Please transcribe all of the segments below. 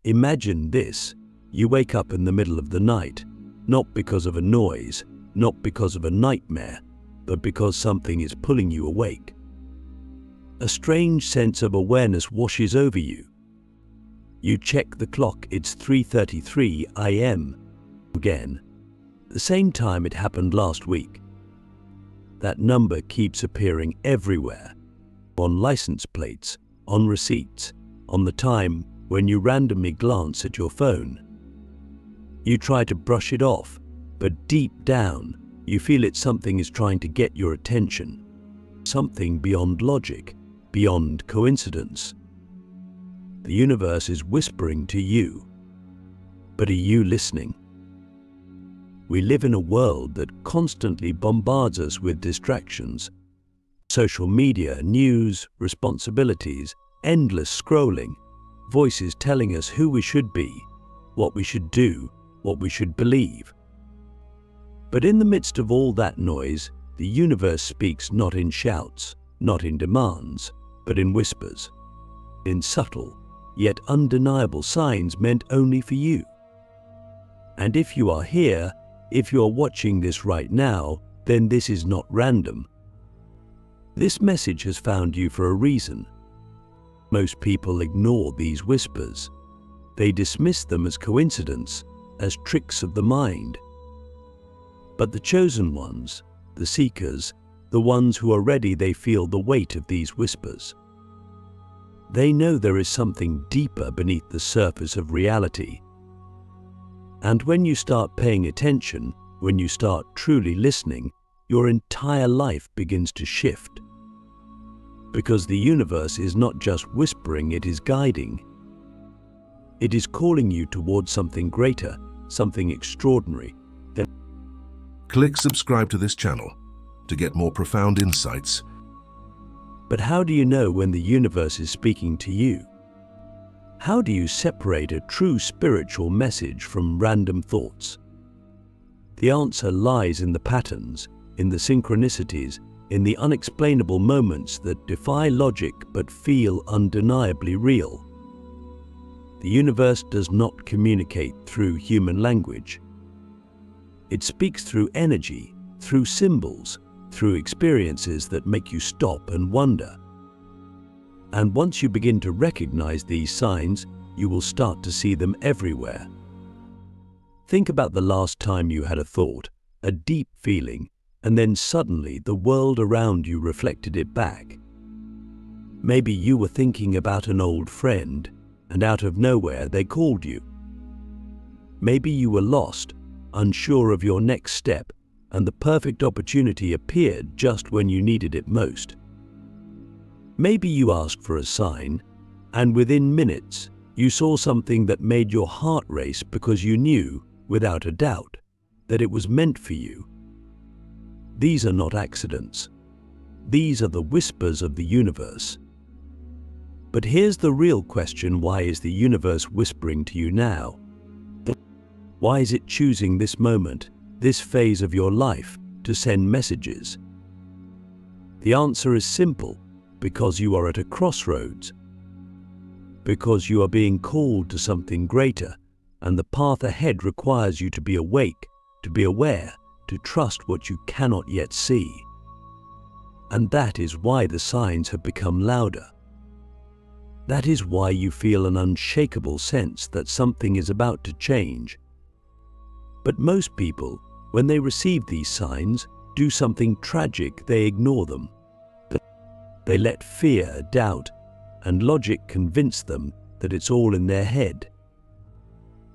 Imagine this. You wake up in the middle of the night, not because of a noise, not because of a nightmare, but because something is pulling you awake. A strange sense of awareness washes over you. You check the clock, it's 3:33 a.m. Again, the same time it happened last week. That number keeps appearing everywhere, on license plates, on receipts, on the time when you randomly glance at your phone. You try to brush it off, but deep down, you feel something is trying to get your attention. Something beyond logic, beyond coincidence. The universe is whispering to you. But are you listening? We live in a world that constantly bombards us with distractions. Social media, news, responsibilities, endless scrolling, voices telling us who we should be, what we should do, what we should believe. But in the midst of all that noise, the universe speaks not in shouts, not in demands, but in whispers, in subtle, yet undeniable signs meant only for you. And if you are here, if you are watching this right now, then this is not random. This message has found you for a reason. Most people ignore these whispers. They dismiss them as coincidence, as tricks of the mind. But the chosen ones, the seekers, the ones who are ready, they feel the weight of these whispers. They know there is something deeper beneath the surface of reality. And when you start paying attention, when you start truly listening, your entire life begins to shift. Because the universe is not just whispering, it is guiding. It is calling you towards something greater, something extraordinary. Click subscribe to this channel to get more profound insights. But how do you know when the universe is speaking to you? How do you separate a true spiritual message from random thoughts? The answer lies in the patterns, in the synchronicities, in the unexplainable moments that defy logic but feel undeniably real. The universe does not communicate through human language. It speaks through energy, through symbols, through experiences that make you stop and wonder. And once you begin to recognize these signs, you will start to see them everywhere. Think about the last time you had a thought, a deep feeling, and then suddenly the world around you reflected it back. Maybe you were thinking about an old friend, and out of nowhere they called you. Maybe you were lost, unsure of your next step, and the perfect opportunity appeared just when you needed it most. Maybe you asked for a sign, and within minutes, you saw something that made your heart race because you knew, without a doubt, that it was meant for you. These are not accidents. These are the whispers of the universe. But here's the real question: why is the universe whispering to you now? Why is it choosing this moment, this phase of your life, to send messages? The answer is simple: because you are at a crossroads. Because you are being called to something greater, and the path ahead requires you to be awake, to be aware, to trust what you cannot yet see. And that is why the signs have become louder. That is why you feel an unshakable sense that something is about to change. But most people, when they receive these signs, do something tragic: they ignore them. They let fear, doubt, and logic convince them that it's all in their head.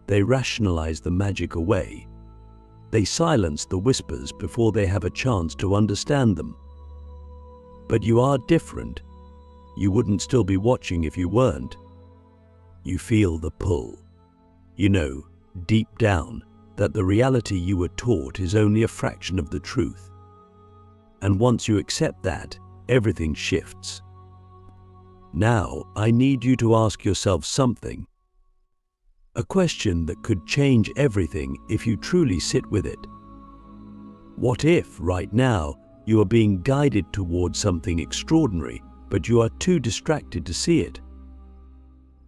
They rationalize the magic away. They silence the whispers before they have a chance to understand them. But you are different. You wouldn't still be watching if you weren't. You feel the pull. You know, deep down, that the reality you were taught is only a fraction of the truth. And once you accept that, everything shifts. Now, I need you to ask yourself something. A question that could change everything if you truly sit with it. What if, right now, you are being guided towards something extraordinary, but you are too distracted to see it?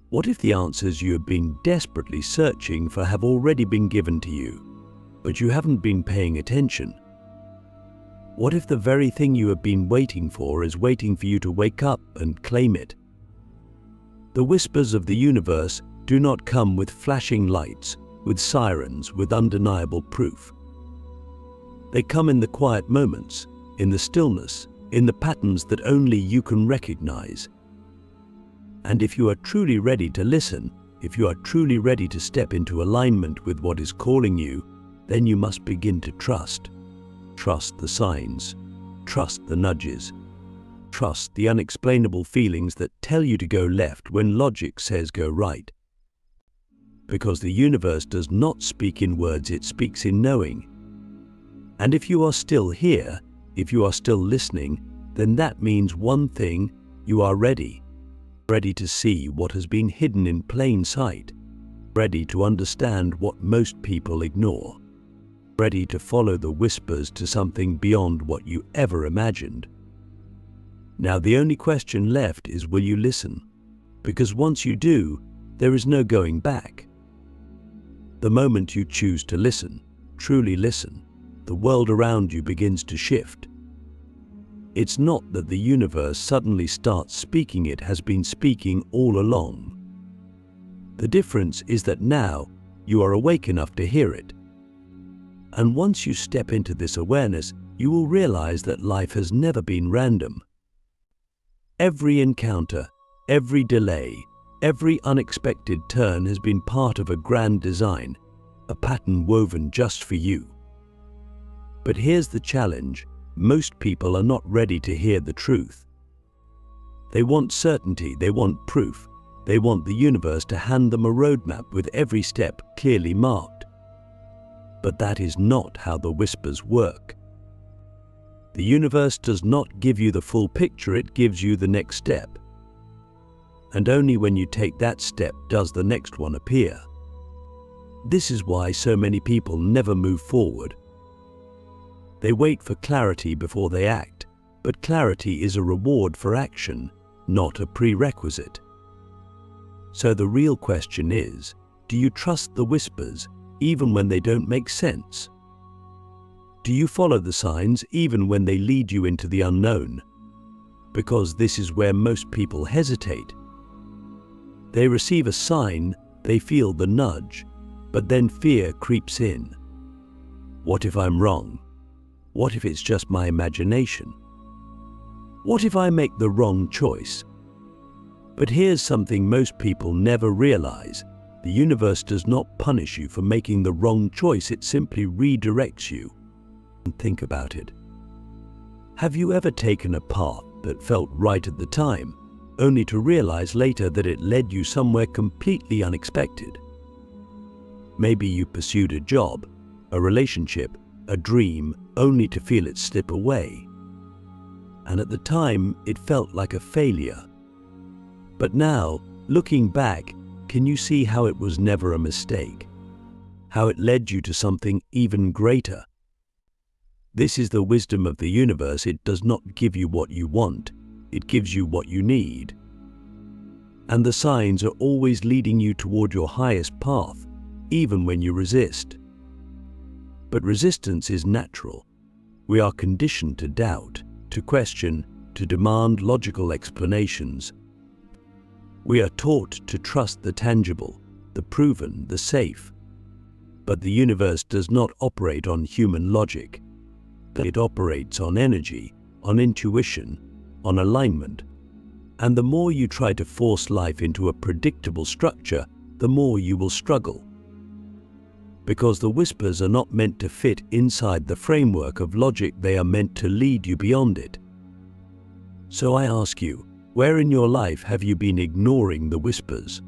What if the answers you have been desperately searching for have already been given to you, but you haven't been paying attention? What if the very thing you have been waiting for is waiting for you to wake up and claim it? The whispers of the universe do not come with flashing lights, with sirens, with undeniable proof. They come in the quiet moments, in the stillness, in the patterns that only you can recognize. And if you are truly ready to listen, if you are truly ready to step into alignment with what is calling you, then you must begin to trust. Trust the signs. Trust the nudges. Trust the unexplainable feelings that tell you to go left when logic says go right. Because the universe does not speak in words, it speaks in knowing. And if you are still here, if you are still listening, then that means one thing: you are ready. Ready to see what has been hidden in plain sight. Ready to understand what most people ignore. Ready to follow the whispers to something beyond what you ever imagined. Now the only question left is, will you listen? Because once you do, there is no going back. The moment you choose to listen, truly listen, the world around you begins to shift. It's not that the universe suddenly starts speaking, it has been speaking all along. The difference is that now you are awake enough to hear it. And once you step into this awareness, you will realize that life has never been random. Every encounter, every delay, every unexpected turn has been part of a grand design, a pattern woven just for you. But here's the challenge: most people are not ready to hear the truth. They want certainty, they want proof, they want the universe to hand them a roadmap with every step clearly marked. But that is not how the whispers work. The universe does not give you the full picture, it gives you the next step. And only when you take that step does the next one appear. This is why so many people never move forward. They wait for clarity before they act, but clarity is a reward for action, not a prerequisite. So the real question is, do you trust the whispers even when they don't make sense? Do you follow the signs even when they lead you into the unknown? Because this is where most people hesitate. They receive a sign, they feel the nudge, but then fear creeps in. What if I'm wrong? What if it's just my imagination? What if I make the wrong choice? But here's something most people never realize. The universe does not punish you for making the wrong choice, it simply redirects you. And think about it. Have you ever taken a path that felt right at the time, only to realize later that it led you somewhere completely unexpected? Maybe you pursued a job, a relationship, a dream, only to feel it slip away. And at the time, it felt like a failure. But now, looking back, can you see how it was never a mistake? How it led you to something even greater? This is the wisdom of the universe. It does not give you what you want, it gives you what you need. And the signs are always leading you toward your highest path, even when you resist. But resistance is natural. We are conditioned to doubt, to question, to demand logical explanations. We are taught to trust the tangible, the proven, the safe. But the universe does not operate on human logic. It operates on energy, on intuition, on alignment. And the more you try to force life into a predictable structure, the more you will struggle. Because the whispers are not meant to fit inside the framework of logic, they are meant to lead you beyond it. So I ask you, where in your life have you been ignoring the whispers?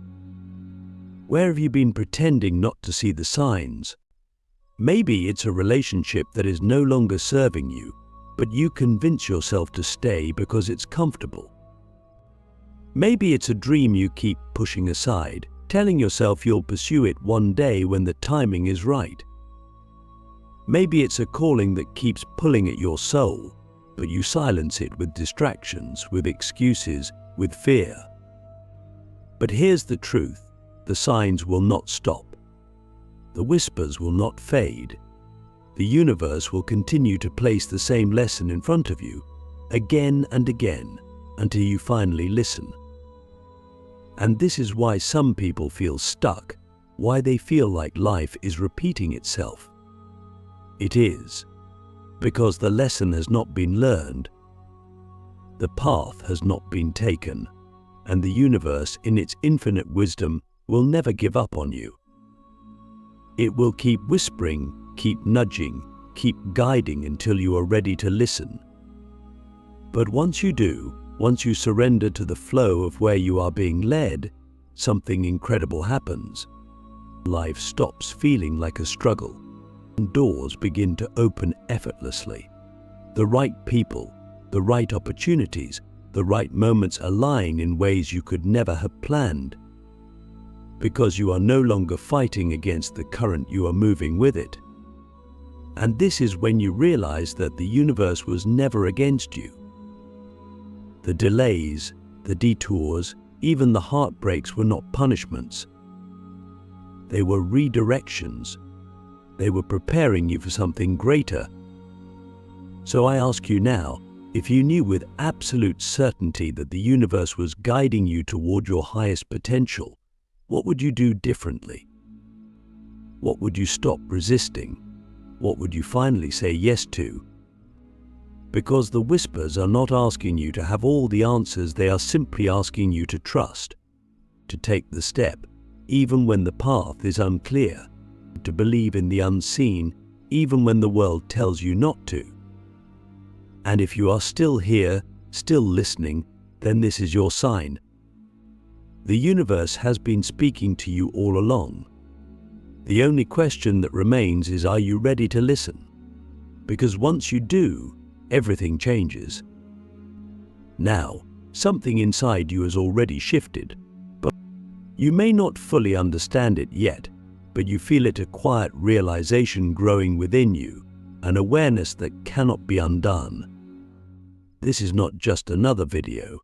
Where have you been pretending not to see the signs? Maybe it's a relationship that is no longer serving you, but you convince yourself to stay because it's comfortable. Maybe it's a dream you keep pushing aside, telling yourself you'll pursue it one day when the timing is right. Maybe it's a calling that keeps pulling at your soul, but you silence it with distractions, with excuses, with fear. But here's the truth: the signs will not stop. The whispers will not fade. The universe will continue to place the same lesson in front of you, again and again, until you finally listen. And this is why some people feel stuck, why they feel like life is repeating itself. It is because the lesson has not been learned, the path has not been taken, and the universe, in its infinite wisdom, will never give up on you. It will keep whispering, keep nudging, keep guiding until you are ready to listen. But once you do, once you surrender to the flow of where you are being led, something incredible happens. Life stops feeling like a struggle, and doors begin to open effortlessly. The right people, the right opportunities, the right moments align in ways you could never have planned. Because you are no longer fighting against the current, you are moving with it. And this is when you realize that the universe was never against you. The delays, the detours, even the heartbreaks were not punishments. They were redirections. They were preparing you for something greater. So I ask you now, if you knew with absolute certainty that the universe was guiding you toward your highest potential, what would you do differently? What would you stop resisting? What would you finally say yes to? Because the whispers are not asking you to have all the answers, they are simply asking you to trust, to take the step, even when the path is unclear, to believe in the unseen, even when the world tells you not to. And if you are still here, still listening, then this is your sign. The universe has been speaking to you all along. The only question that remains is, are you ready to listen? Because once you do, everything changes. Now, something inside you has already shifted, but you may not fully understand it yet, but you feel it, a quiet realization growing within you, an awareness that cannot be undone. This is not just another video.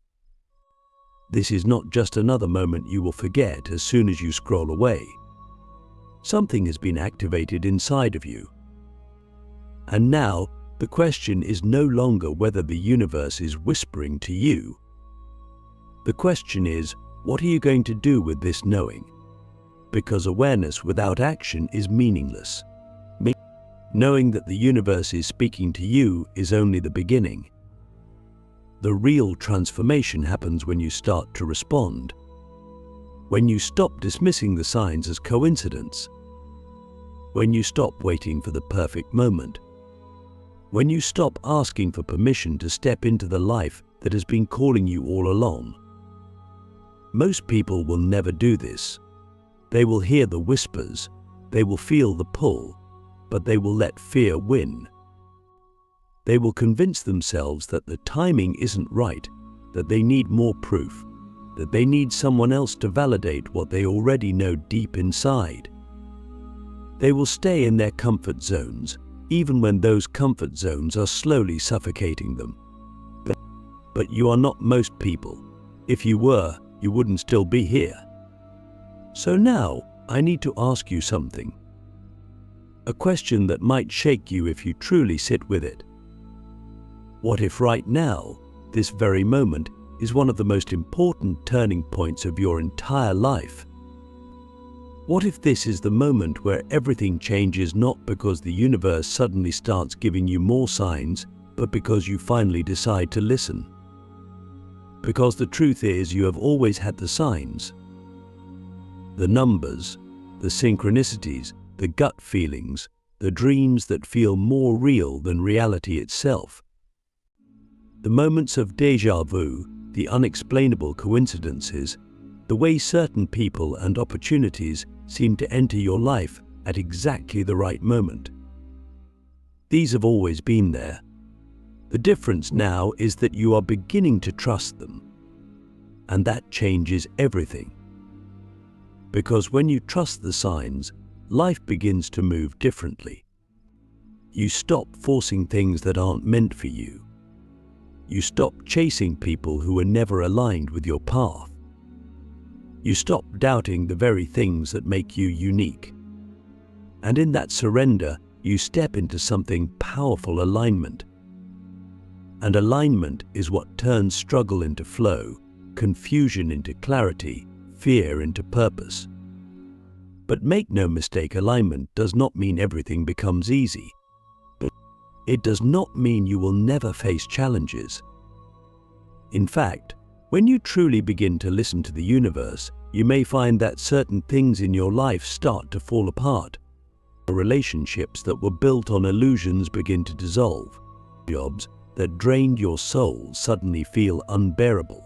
This is not just another moment you will forget as soon as you scroll away. Something has been activated inside of you. And now, the question is no longer whether the universe is whispering to you. The question is, what are you going to do with this knowing? Because awareness without action is meaningless. Knowing that the universe is speaking to you is only the beginning. The real transformation happens when you start to respond. When you stop dismissing the signs as coincidence. When you stop waiting for the perfect moment. When you stop asking for permission to step into the life that has been calling you all along. Most people will never do this. They will hear the whispers, they will feel the pull, but they will let fear win. They will convince themselves that the timing isn't right, that they need more proof, that they need someone else to validate what they already know deep inside. They will stay in their comfort zones, even when those comfort zones are slowly suffocating them. But you are not most people. If you were, you wouldn't still be here. So now, I need to ask you something. A question that might shake you if you truly sit with it. What if right now, this very moment, is one of the most important turning points of your entire life? What if this is the moment where everything changes, not because the universe suddenly starts giving you more signs, but because you finally decide to listen? Because the truth is, you have always had the signs. The numbers, the synchronicities, the gut feelings, the dreams that feel more real than reality itself. The moments of déjà vu, the unexplainable coincidences, the way certain people and opportunities seem to enter your life at exactly the right moment. These have always been there. The difference now is that you are beginning to trust them. And that changes everything. Because when you trust the signs, life begins to move differently. You stop forcing things that aren't meant for you. You stop chasing people who are never aligned with your path. You stop doubting the very things that make you unique. And in that surrender, you step into something powerful: alignment. And alignment is what turns struggle into flow, confusion into clarity, fear into purpose. But make no mistake, alignment does not mean everything becomes easy. But it does not mean you will never face challenges. In fact, when you truly begin to listen to the universe, you may find that certain things in your life start to fall apart. Relationships that were built on illusions begin to dissolve. Jobs that drained your soul suddenly feel unbearable.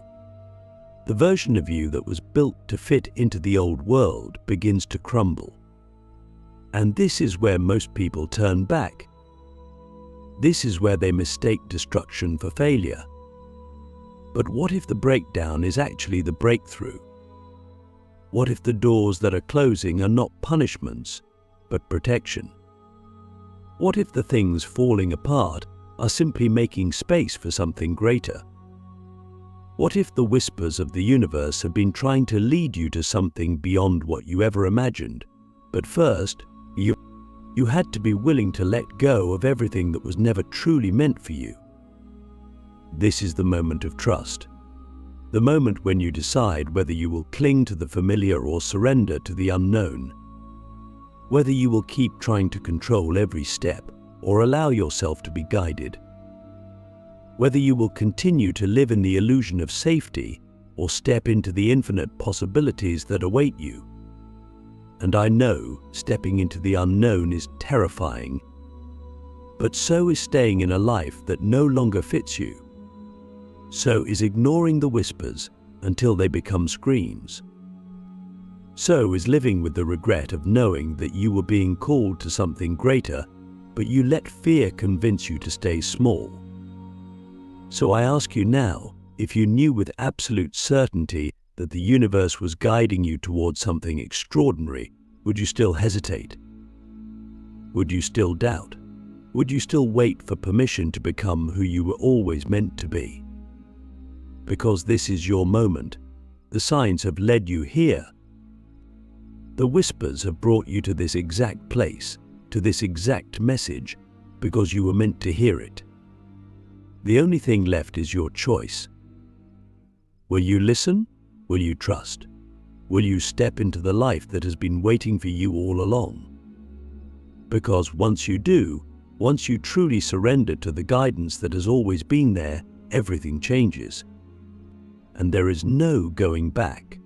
The version of you that was built to fit into the old world begins to crumble. And this is where most people turn back. This is where they mistake destruction for failure. But what if the breakdown is actually the breakthrough? What if the doors that are closing are not punishments, but protection? What if the things falling apart are simply making space for something greater? What if the whispers of the universe have been trying to lead you to something beyond what you ever imagined? But first, you had to be willing to let go of everything that was never truly meant for you. This is the moment of trust. The moment when you decide whether you will cling to the familiar or surrender to the unknown. Whether you will keep trying to control every step or allow yourself to be guided. Whether you will continue to live in the illusion of safety or step into the infinite possibilities that await you. And I know stepping into the unknown is terrifying, but so is staying in a life that no longer fits you. So is ignoring the whispers until they become screams. So is living with the regret of knowing that you were being called to something greater, but you let fear convince you to stay small. So I ask you now, if you knew with absolute certainty that the universe was guiding you towards something extraordinary, would you still hesitate? Would you still doubt? Would you still wait for permission to become who you were always meant to be? Because this is your moment. The signs have led you here. The whispers have brought you to this exact place, to this exact message, because you were meant to hear it. The only thing left is your choice. Will you listen? Will you trust? Will you step into the life that has been waiting for you all along? Because once you do, once you truly surrender to the guidance that has always been there, everything changes. And there is no going back.